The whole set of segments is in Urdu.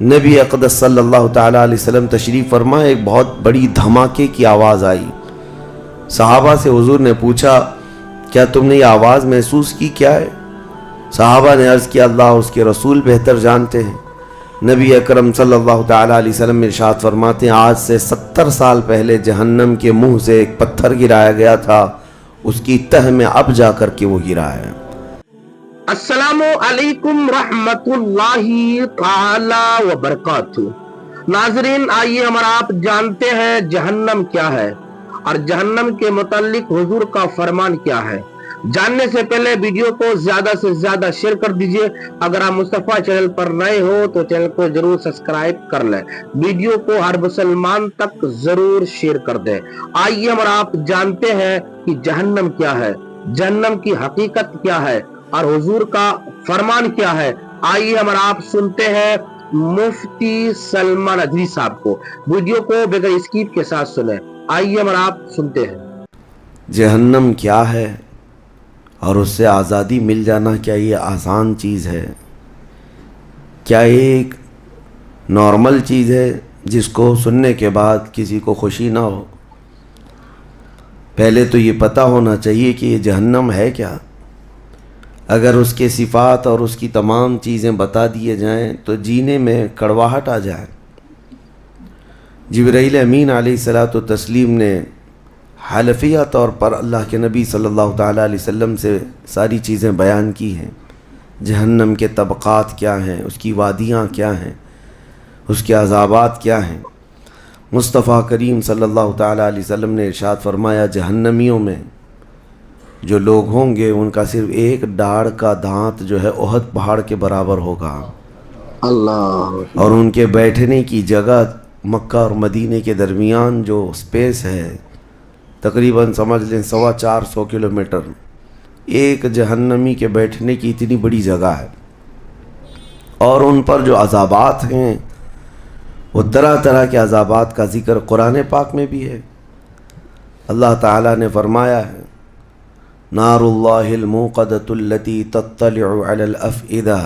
نبی اقدس صلی اللہ تعالیٰ علیہ وسلم تشریف فرما، ایک بہت بڑی دھماکے کی آواز آئی۔ صحابہ سے حضور نے پوچھا کیا تم نے یہ آواز محسوس کی، کیا ہے؟ صحابہ نے عرض کیا اللہ اس کے رسول بہتر جانتے ہیں۔ نبی اکرم صلی اللہ تعالیٰ علیہ وسلم ارشاد فرماتے ہیں آج سے 70 سال پہلے جہنم کے منہ سے ایک پتھر گرایا گیا تھا، اس کی تہ میں اب جا کر کے وہ گرا ہے۔ السلام علیکم رحمت اللہ تعالی وبرکاتہ۔ ناظرین، آئیے ہم آپ جانتے ہیں جہنم کیا ہے اور جہنم کے متعلق حضور کا فرمان کیا ہے۔ جاننے سے پہلے ویڈیو کو زیادہ سے زیادہ شیئر کر دیجئے۔ اگر آپ مصطفیٰ چینل پر نئے ہو تو چینل کو ضرور سبسکرائب کر لیں، ویڈیو کو ہر مسلمان تک ضرور شیئر کر دیں۔ آئیے ہم آپ جانتے ہیں کہ جہنم کیا ہے، جہنم کی حقیقت کیا ہے اور حضور کا فرمان کیا ہے۔ آئیے ہم آپ سنتے ہیں مفتی سلمان ندوی صاحب کو۔ ویڈیو کو بغیر اسکیپ کے ساتھ سنیں۔ آئیے ہم آپ سنتے ہیں۔ جہنم کیا ہے اور اس سے آزادی مل جانا کیا یہ آسان چیز ہے؟ کیا ایک نارمل چیز ہے جس کو سننے کے بعد کسی کو خوشی نہ ہو؟ پہلے تو یہ پتہ ہونا چاہیے کہ یہ جہنم ہے کیا۔ اگر اس کے صفات اور اس کی تمام چیزیں بتا دیے جائیں تو جینے میں کڑواہٹ آ جائے۔ جبرائیل امین علیہ الصلاۃ والتسلیم نے حلفیہ طور پر اللہ کے نبی صلی اللہ تعالیٰ علیہ وسلم سے ساری چیزیں بیان کی ہیں۔ جہنم کے طبقات کیا ہیں، اس کی وادیاں کیا ہیں، اس کے عذابات کیا ہیں۔ مصطفیٰ کریم صلی اللہ تعالیٰ علیہ وسلم نے ارشاد فرمایا جہنمیوں میں جو لوگ ہوں گے ان کا صرف ایک ڈاڑھ کا دانت جو ہے احد پہاڑ کے برابر ہوگا، اللہ، اور ان کے بیٹھنے کی جگہ مکہ اور مدینے کے درمیان جو سپیس ہے تقریباً سمجھ لیں 450 کلومیٹر، ایک جہنمی کے بیٹھنے کی اتنی بڑی جگہ ہے۔ اور ان پر جو عذابات ہیں وہ طرح طرح کے عذابات کا ذکر قرآن پاک میں بھی ہے۔ اللہ تعالیٰ نے فرمایا ہے نار اللہ الموقدۃ التی تطلع علی الافئدہ،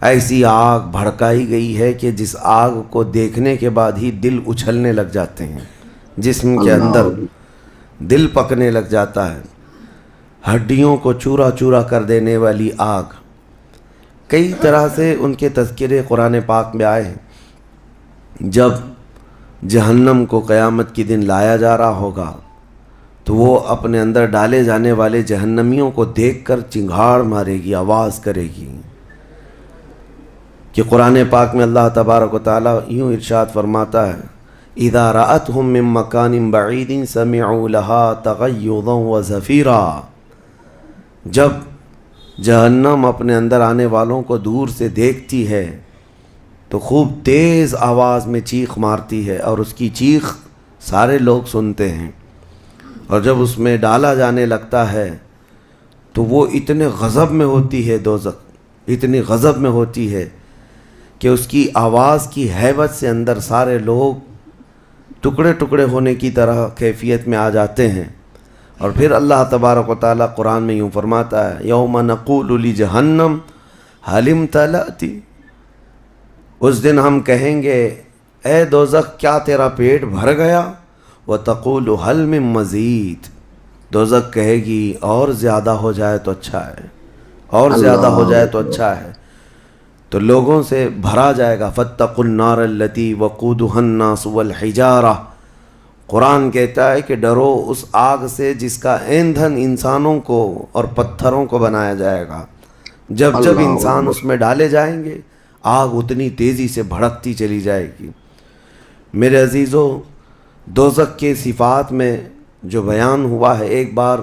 ایسی آگ بھڑکائی گئی ہے کہ جس آگ کو دیکھنے کے بعد ہی دل اچھلنے لگ جاتے ہیں، جسم کے اندر دل پکنے لگ جاتا ہے، ہڈیوں کو چورا چورا کر دینے والی آگ۔ کئی طرح سے ان کے تذکرے قرآن پاک میں آئے ہیں۔ جب جہنم کو قیامت کے دن لایا جا رہا ہوگا تو وہ اپنے اندر ڈالے جانے والے جہنمیوں کو دیکھ کر چنگھاڑ مارے گی، آواز کرے گی کہ قرآن پاک میں اللہ تبارک و تعالیٰ یوں ارشاد فرماتا ہے اذا رأتهم من مکان بعید سمعوا لها تغیظا وزفیرا، جب جہنم اپنے اندر آنے والوں کو دور سے دیکھتی ہے تو خوب تیز آواز میں چیخ مارتی ہے اور اس کی چیخ سارے لوگ سنتے ہیں، اور جب اس میں ڈالا جانے لگتا ہے تو وہ اتنے غضب میں ہوتی ہے، دوزخ اتنی غضب میں ہوتی ہے کہ اس کی آواز کی ہیبت سے اندر سارے لوگ ٹکڑے ٹکڑے ہونے کی طرح کیفیت میں آ جاتے ہیں۔ اور پھر اللہ تبارک و تعالیٰ قرآن میں یوں فرماتا ہے یوم نقول لجہنم هل امتلأت، اس دن ہم کہیں گے اے دوزخ کیا تیرا پیٹ بھر گیا؟ وَتَقُولُ هَلْ مِن مَزِيد، دوزخ کہے گی اور زیادہ ہو جائے تو اچھا ہے، اور زیادہ ہو جائے تو اچھا ہے، تو لوگوں سے بھرا جائے گا۔ فَاتَّقُوا النَّارَ الَّتِي وَقُودُهَا النَّاسُ وَالْحِجَارَةُ، قرآن کہتا ہے کہ ڈرو اس آگ سے جس کا ایندھن انسانوں کو اور پتھروں کو بنایا جائے گا۔ جب جب انسان اس میں ڈالے جائیں گے آگ اتنی تیزی سے بھڑکتی چلی جائے گی۔ میرے عزیزو، دوزخ کے صفات میں جو بیان ہوا ہے، ایک بار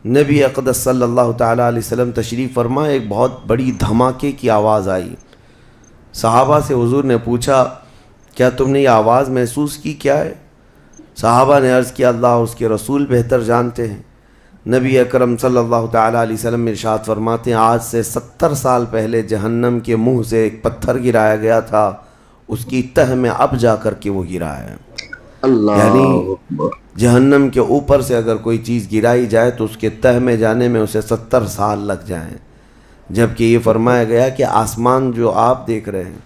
نبی اقدس صلی اللہ تعالیٰ علیہ وسلم تشریف فرما، ایک بہت بڑی دھماکے کی آواز آئی۔ صحابہ سے حضور نے پوچھا کیا تم نے یہ آواز محسوس کی، کیا ہے؟ صحابہ نے عرض کیا اللہ اس کے رسول بہتر جانتے ہیں۔ نبی اکرم صلی اللہ تعالیٰ علیہ وسلم ارشاد فرماتے ہیں آج سے 70 سال پہلے جہنم کے منہ سے ایک پتھر گرایا گیا تھا، اس کی تہ میں اب جا کر کے وہ گرا ہے۔ یعنی جہنم کے اوپر سے اگر کوئی چیز گرائی جائے تو اس کے تہ میں جانے میں اسے 70 سال لگ جائیں، جبکہ یہ فرمایا گیا کہ آسمان جو آپ دیکھ رہے ہیں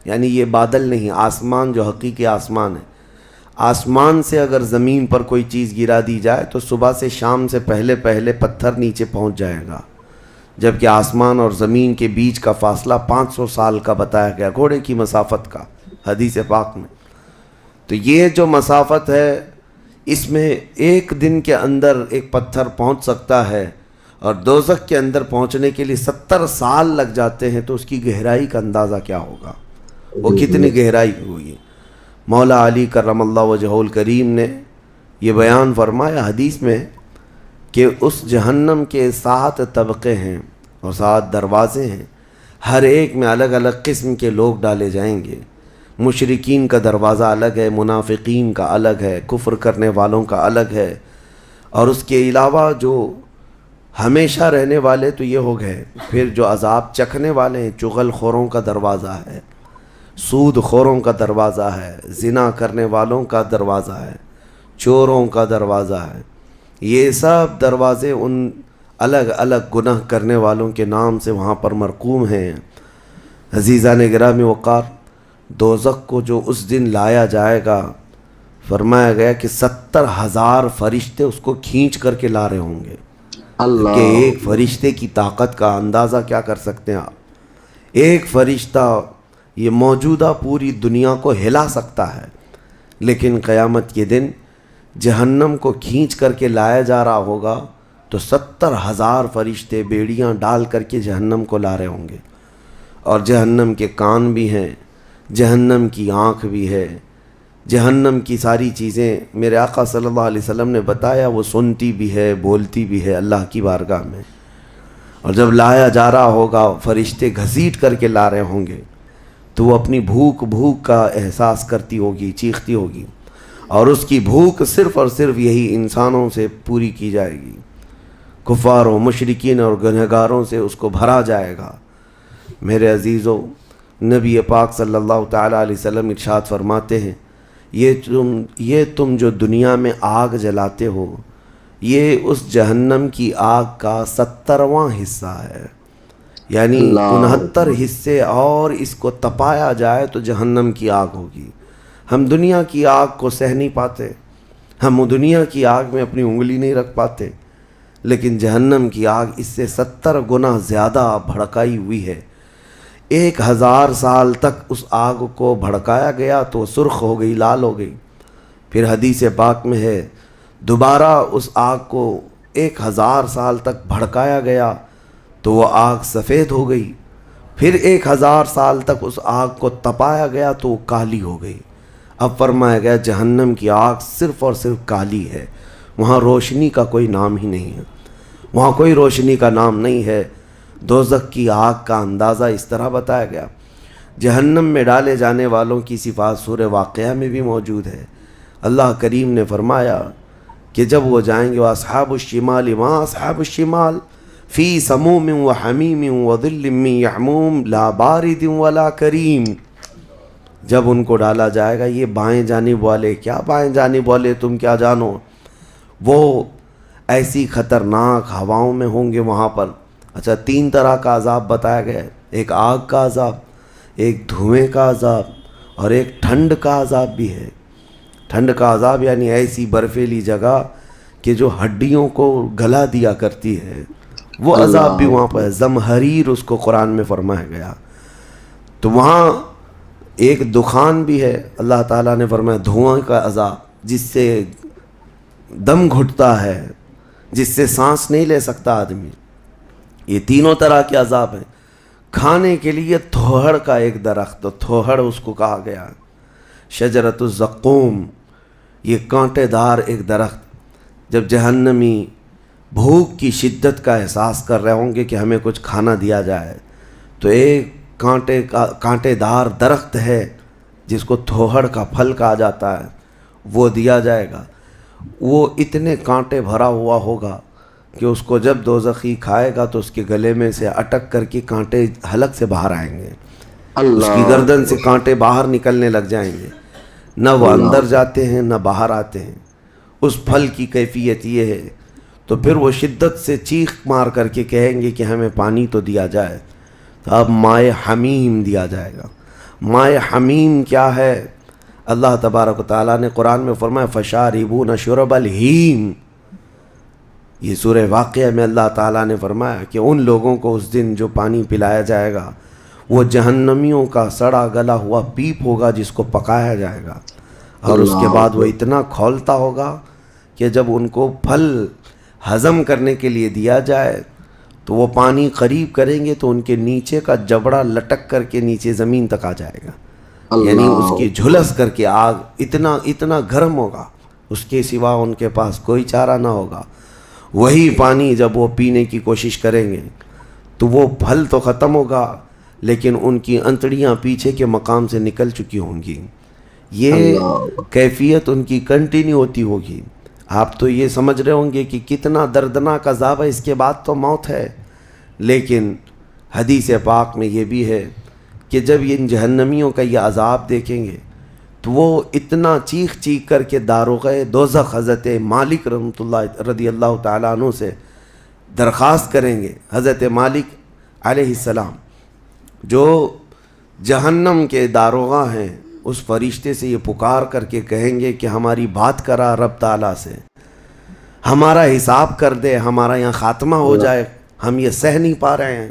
یعنی یہ بادل نہیں، آسمان جو حقیقی آسمان ہے، آسمان سے اگر زمین پر کوئی چیز گرا دی جائے تو صبح سے شام سے پہلے پہلے پتھر نیچے پہنچ جائے گا، جبکہ آسمان اور زمین کے بیچ کا فاصلہ 500 سال کا بتایا گیا، گھوڑے کی مسافت کا حدیث پاک میں۔ تو یہ جو مسافت ہے اس میں ایک دن کے اندر ایک پتھر پہنچ سکتا ہے، اور دوزخ کے اندر پہنچنے کے لیے 70 سال لگ جاتے ہیں، تو اس کی گہرائی کا اندازہ کیا ہوگا، وہ کتنی گہرائی ہوگی۔ مولا علی کرم اللہ وجہہ الکریم نے یہ بیان فرمایا حدیث میں کہ اس جہنم کے 7 طبقے ہیں اور 7 دروازے ہیں، ہر ایک میں الگ الگ قسم کے لوگ ڈالے جائیں گے۔ مشرکین کا دروازہ الگ ہے، منافقین کا الگ ہے، کفر کرنے والوں کا الگ ہے، اور اس کے علاوہ جو ہمیشہ رہنے والے تو یہ ہو گئے، پھر جو عذاب چکھنے والے ہیں، چغل خوروں کا دروازہ ہے، سود خوروں کا دروازہ ہے، زنا کرنے والوں کا دروازہ ہے، چوروں کا دروازہ ہے۔ یہ سب دروازے ان الگ الگ گناہ کرنے والوں کے نام سے وہاں پر مرقوم ہیں۔ عزیزان گرامی وقار، دوزخ کو جو اس دن لایا جائے گا، فرمایا گیا کہ 70,000 فرشتے اس کو کھینچ کر کے لا رہے ہوں گے۔ اللہ، کہ ایک فرشتے کی طاقت کا اندازہ کیا کر سکتے ہیں آپ؟ ایک فرشتہ یہ موجودہ پوری دنیا کو ہلا سکتا ہے، لیکن قیامت کے دن جہنم کو کھینچ کر کے لایا جا رہا ہوگا تو 70,000 فرشتے بیڑیاں ڈال کر کے جہنم کو لا رہے ہوں گے، اور جہنم کے کان بھی ہیں، جہنم کی آنکھ بھی ہے، جہنم کی ساری چیزیں میرے آقا صلی اللہ علیہ وسلم نے بتایا وہ سنتی بھی ہے، بولتی بھی ہے اللہ کی بارگاہ میں۔ اور جب لایا جا رہا ہوگا، فرشتے گھسیٹ کر کے لا رہے ہوں گے، تو وہ اپنی بھوک کا احساس کرتی ہوگی، چیختی ہوگی، اور اس کی بھوک صرف اور صرف یہی انسانوں سے پوری کی جائے گی، کفاروں، مشرکین اور گنہگاروں سے اس کو بھرا جائے گا۔ میرے عزیزوں، نبی پاک صلی اللہ تعالیٰ علیہ وسلم ارشاد فرماتے ہیں، یہ تم جو دنیا میں آگ جلاتے ہو، یہ اس جہنم کی آگ کا 70واں حصہ ہے، یعنی 69 حصے اور اس کو تپایا جائے تو جہنم کی آگ ہوگی۔ ہم دنیا کی آگ کو سہ نہیں پاتے، ہم دنیا کی آگ میں اپنی انگلی نہیں رکھ پاتے، لیکن جہنم کی آگ اس سے 70 گنا زیادہ بھڑکائی ہوئی ہے۔ 1000 سال تک اس آگ کو بھڑکایا گیا تو سرخ ہو گئی، لال ہو گئی، پھر حدیث پاک میں ہے دوبارہ اس آگ کو 1000 سال تک بھڑکایا گیا تو وہ آگ سفید ہو گئی، پھر 1000 سال تک اس آگ کو تپایا گیا تو وہ کالی ہو گئی۔ اب فرمایا گیا جہنم کی آگ صرف اور صرف کالی ہے، وہاں روشنی کا کوئی نام ہی نہیں ہے، وہاں کوئی روشنی کا نام نہیں ہے۔ دوزخ کی آگ کا اندازہ اس طرح بتایا گیا۔ جہنم میں ڈالے جانے والوں کی صفات سورہ واقعہ میں بھی موجود ہے۔ اللہ کریم نے فرمایا کہ جب وہ جائیں گے اصحاب الشمال ما اصحاب الشمال فی سموم و حمیم و ظل من یحموم لا بارد ولا کریم۔ جب ان کو ڈالا جائے گا، یہ بائیں جانب والے، کیا بائیں جانب والے تم کیا جانو، وہ ایسی خطرناک ہواؤں میں ہوں گے وہاں پر۔ اچھا، 3 طرح کا عذاب بتایا گیا ہے، ایک آگ کا عذاب، ایک دھوئیں کا عذاب، اور ایک ٹھنڈ کا عذاب بھی ہے۔ ٹھنڈ کا عذاب یعنی ایسی برفیلی جگہ کہ جو ہڈیوں کو گلا دیا کرتی ہے، وہ عذاب بھی وہاں پر ہے، زمہریر اس کو قرآن میں فرمایا گیا۔ تو وہاں ایک دخان بھی ہے، اللہ تعالیٰ نے فرمایا دھواں کا عذاب، جس سے دم گھٹتا ہے، جس سے سانس نہیں لے سکتا آدمی۔ یہ تینوں طرح کے عذاب ہیں۔ کھانے کے لیے تھوہڑ کا ایک درخت، تھوہڑ اس کو کہا گیا، شجرۃ الزقوم، یہ کانٹے دار ایک درخت۔ جب جہنمی بھوک کی شدت کا احساس کر رہے ہوں گے کہ ہمیں کچھ کھانا دیا جائے، تو ایک کانٹے دار درخت ہے جس کو تھوہڑ کا پھل کہا جاتا ہے، وہ دیا جائے گا۔ وہ اتنے کانٹے بھرا ہوا ہوگا کہ اس کو جب دوزخی کھائے گا تو اس کے گلے میں سے اٹک کر کے کانٹے حلق سے باہر آئیں گے، اس کی گردن سے کانٹے باہر نکلنے لگ جائیں گے، نہ وہ اندر جاتے ہیں نہ باہر آتے ہیں۔ اس پھل کی کیفیت یہ ہے، تو پھر وہ شدت سے چیخ مار کر کے کہیں گے کہ ہمیں پانی تو دیا جائے، تو اب مائے حمیم دیا جائے گا۔ مائے حمیم کیا ہے؟ اللہ تبارک و تعالیٰ نے قرآن میں فرمایا فشاربون شرب الہیم. یہ سورہ واقعہ میں اللہ تعالیٰ نے فرمایا کہ ان لوگوں کو اس دن جو پانی پلایا جائے گا وہ جہنمیوں کا سڑا گلا ہوا پیپ ہوگا جس کو پکایا جائے گا، اور اس کے بعد وہ اتنا کھولتا ہوگا کہ جب ان کو پھل ہضم کرنے کے لیے دیا جائے تو وہ پانی قریب کریں گے تو ان کے نیچے کا جبڑا لٹک کر کے نیچے زمین تک آ جائے گا، یعنی اس کی جھلس کر کے آگ اتنا گرم ہوگا، اس کے سوا ان کے پاس کوئی چارہ نہ ہوگا. وہی پانی جب وہ پینے کی کوشش کریں گے تو وہ پھل تو ختم ہوگا لیکن ان کی انتڑیاں پیچھے کے مقام سے نکل چکی ہوں گی. یہ کیفیت ان کی کنٹینیو ہوتی ہوگی. آپ تو یہ سمجھ رہے ہوں گے کہ کتنا دردناک عذاب ہے، اس کے بعد تو موت ہے، لیکن حدیث پاک میں یہ بھی ہے کہ جب ان جہنمیوں کا یہ عذاب دیکھیں گے تو وہ اتنا چیخ چیخ کر کے داروغ دوزخ حضرت مالک رحمۃ اللہ رضی اللہ تعالیٰ عنہ سے درخواست کریں گے. حضرت مالک علیہ السلام جو جہنم کے داروغہ ہیں اس فرشتے سے یہ پکار کر کے کہیں گے کہ ہماری بات کرا رب تعالیٰ سے، ہمارا حساب کر دے، ہمارا یہاں خاتمہ ہو جائے، ہم یہ سہ نہیں پا رہے ہیں.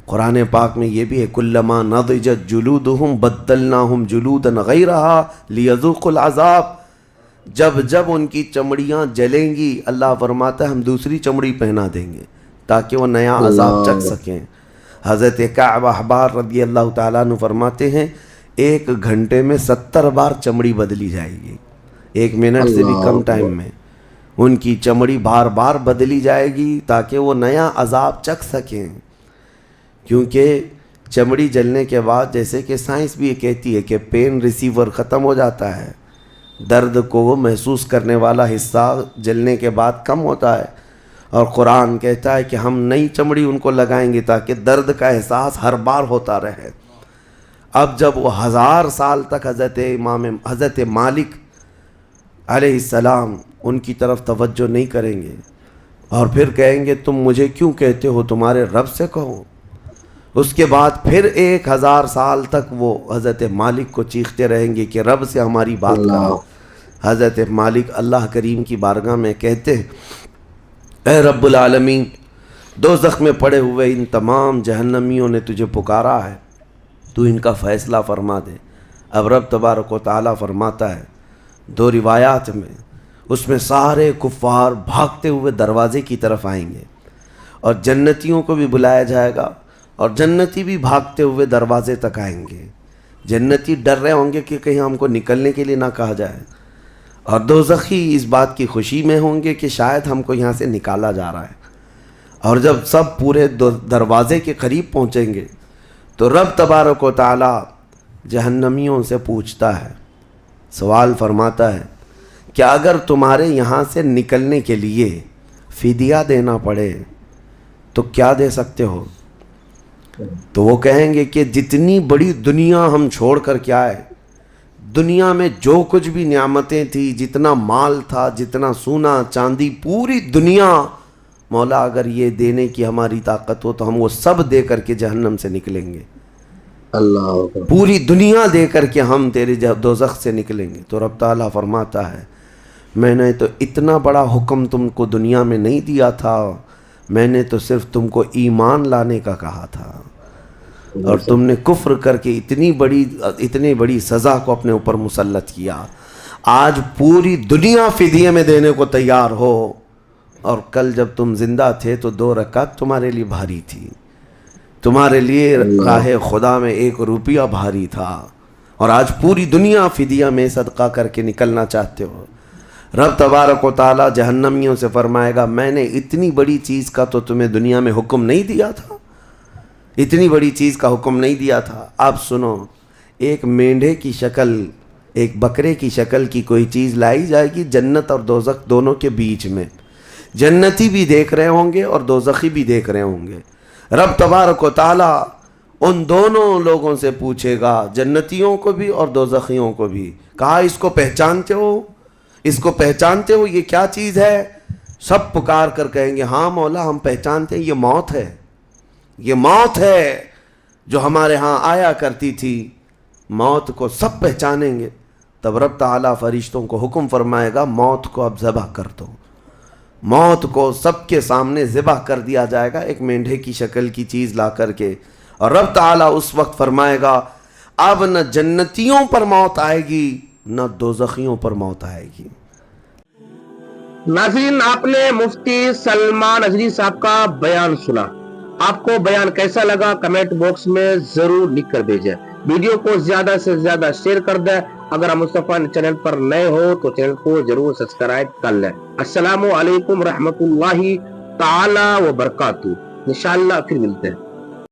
قرآن پاک میں یہ بھی ہے کلما نضجت جلودہم بدلناہم جلودا غیرہا لیذوقوا العذاب. جب ان کی چمڑیاں جلیں گی اللہ فرماتا ہے ہم دوسری چمڑی پہنا دیں گے تاکہ وہ نیا عذاب چکھ سکیں. حضرت کعب احبار رضی اللہ تعالیٰ عنہ فرماتے ہیں 1 گھنٹے میں 70 بار چمڑی بدلی جائے گی، 1 منٹ سے بھی کم ٹائم میں ان کی چمڑی بار بار بدلی جائے گی تاکہ وہ نیا عذاب چکھ سکیں. کیونکہ چمڑی جلنے کے بعد جیسے کہ سائنس بھی یہ کہتی ہے کہ پین ریسیور ختم ہو جاتا ہے، درد کو محسوس کرنے والا حصہ جلنے کے بعد کم ہوتا ہے، اور قرآن کہتا ہے کہ ہم نئی چمڑی ان کو لگائیں گے تاکہ درد کا احساس ہر بار ہوتا رہے. اب جب وہ 1000 سال تک حضرت مالک علیہ السلام ان کی طرف توجہ نہیں کریں گے اور پھر کہیں گے تم مجھے کیوں کہتے ہو، تمہارے رب سے کہو. اس کے بعد پھر 1000 سال تک وہ حضرت مالک کو چیختے رہیں گے کہ رب سے ہماری بات کراؤ. حضرت مالک اللہ کریم کی بارگاہ میں کہتے ہیں اے رب العالمین، دوزخ میں پڑے ہوئے ان تمام جہنمیوں نے تجھے پکارا ہے، تو ان کا فیصلہ فرما دے. اب رب تبارک و تعالیٰ فرماتا ہے 2 روایات میں، اس میں سارے کفار بھاگتے ہوئے دروازے کی طرف آئیں گے اور جنتیوں کو بھی بلایا جائے گا اور جنتی بھی بھاگتے ہوئے دروازے تک آئیں گے. جنتی ڈر رہے ہوں گے کہ کہیں ہم کو نکلنے کے لیے نہ کہا جائے، اور دوزخی اس بات کی خوشی میں ہوں گے کہ شاید ہم کو یہاں سے نکالا جا رہا ہے. اور جب سب پورے دروازے کے قریب پہنچیں گے تو رب تبارک و تعالی جہنمیوں سے پوچھتا ہے، سوال فرماتا ہے کہ اگر تمہارے یہاں سے نکلنے کے لیے فدیہ دینا پڑے تو کیا دے سکتے ہو؟ تو وہ کہیں گے کہ جتنی بڑی دنیا ہم چھوڑ کر کے آئے، دنیا میں جو کچھ بھی نعمتیں تھی، جتنا مال تھا، جتنا سونا چاندی، پوری دنیا، مولا اگر یہ دینے کی ہماری طاقت ہو تو ہم وہ سب دے کر کے جہنم سے نکلیں گے. اللہ، پوری دنیا دے کر کے ہم تیرے دوزخ سے نکلیں گے. تو رب تعالیٰ فرماتا ہے میں نے تو اتنا بڑا حکم تم کو دنیا میں نہیں دیا تھا، میں نے تو صرف تم کو ایمان لانے کا کہا تھا، اور تم نے کفر کر کے اتنی بڑی سزا کو اپنے اوپر مسلط کیا. آج پوری دنیا فدیے میں دینے کو تیار ہو، اور کل جب تم زندہ تھے تو 2 رکعت تمہارے لیے بھاری تھی، تمہارے لیے راہ خدا میں 1 روپیہ بھاری تھا، اور آج پوری دنیا فدیہ میں صدقہ کر کے نکلنا چاہتے ہو. رب تبارک و تعالی جہنمیوں سے فرمائے گا میں نے اتنی بڑی چیز کا تو تمہیں دنیا میں حکم نہیں دیا تھا، اتنی بڑی چیز کا حکم نہیں دیا تھا. اب سنو، ایک مینڈھے کی شکل، ایک بکرے کی شکل کی کوئی چیز لائی جائے گی جنت اور دوزخ دونوں کے بیچ میں، جنتی بھی دیکھ رہے ہوں گے اور دوزخی بھی دیکھ رہے ہوں گے. رب تبارک و تعالی ان دونوں لوگوں سے پوچھے گا، جنتیوں کو بھی اور دوزخیوں کو بھی، کہا اس کو پہچانتے ہو، اس کو پہچانتے ہو، یہ کیا چیز ہے؟ سب پکار کر کہیں گے ہاں مولا ہم پہچانتے ہیں، یہ موت ہے، یہ موت ہے جو ہمارے ہاں آیا کرتی تھی، موت کو سب پہچانیں گے، تب رب تعالیٰ فرشتوں کو حکم فرمائے گا موت کو اب ذبح کر دو۔ موت کو سب کے سامنے ذبح کر دیا جائے گا، ایک مینڈھے کی شکل کی چیز لا کر کے، اور رب تعالیٰ اس وقت فرمائے گا اب نہ جنتیوں پر موت آئے گی نہ دوزخیوں پر موت آئے گی۔ ناظرین، آپ نے مفتی سلمان اظہری صاحب کا بیان سنا، آپ کو بیان کیسا لگا کمنٹ باکس میں ضرور لکھ کر بھیجیں، ویڈیو کو زیادہ سے زیادہ شیئر کر دیں، اگر آپ مصطفیٰ چینل پر نئے ہو تو چینل کو ضرور سبسکرائب کر لیں۔ السلام علیکم رحمت اللہ تعالی وبرکاتہ، انشاءاللہ پھر ملتے ہیں۔